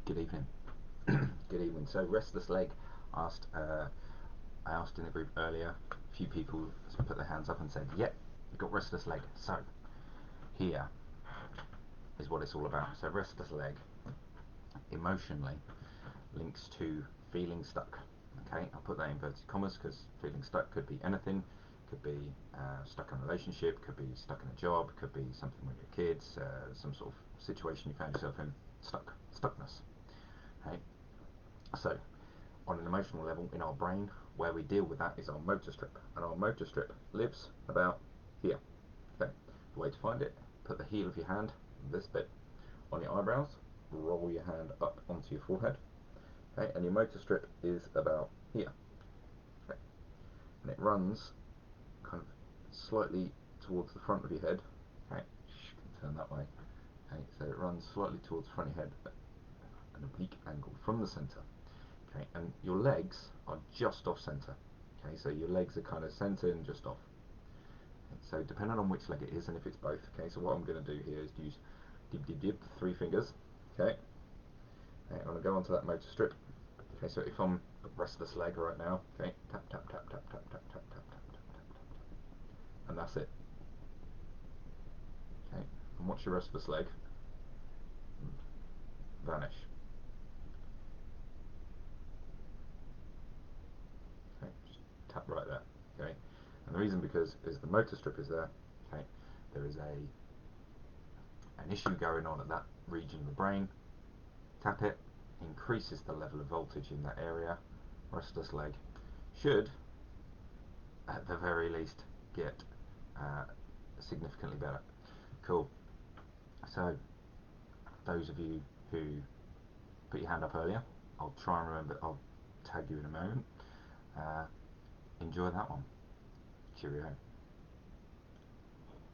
Good evening. Good evening. So restless leg asked. I asked in the group earlier. A few people put their hands up and said, "Yep, you've got restless leg." So here is what it's all about. So restless leg emotionally links to feeling stuck. Okay, I'll put that in inverted commas because feeling stuck could be anything. Could be stuck in a relationship. Could be stuck in a job. Could be something with your kids. Some sort of situation you found yourself in. Stuckness. Okay. So, on an emotional level, in our brain, where we deal with that is our motor strip, and our motor strip lives about here. Okay, the way to find it: put the heel of your hand, this bit, on your eyebrows, roll your hand up onto your forehead. Okay, and your motor strip is about here. Okay, and it runs kind of slightly towards the front of your head. Okay, turn that way. Okay, so it runs slightly towards the front of your head at an oblique angle from the center. Okay, and your legs are just off center. Okay, so your legs are kind of centered and just off. Okay, so depending on which leg it is and if it's both. Okay, so what I'm going to do here is use dib 3 fingers. Okay, I'm going to go onto that motor strip. Okay, so if I'm restless leg right now, okay, tap tap tap tap tap tap tap tap tap tap tap tap, and that's it. Okay, and watch your restless leg vanish. Okay, just tap right there. Okay, and the reason because is the motor strip is there. Okay, there is an issue going on at that region of the brain. Tap it, increases the level of voltage in that area. Restless leg should, at the very least, get significantly better. Cool. So, those of you who put your hand up earlier, I'll try and remember, I'll tag you in a moment. Enjoy that one. Cheerio.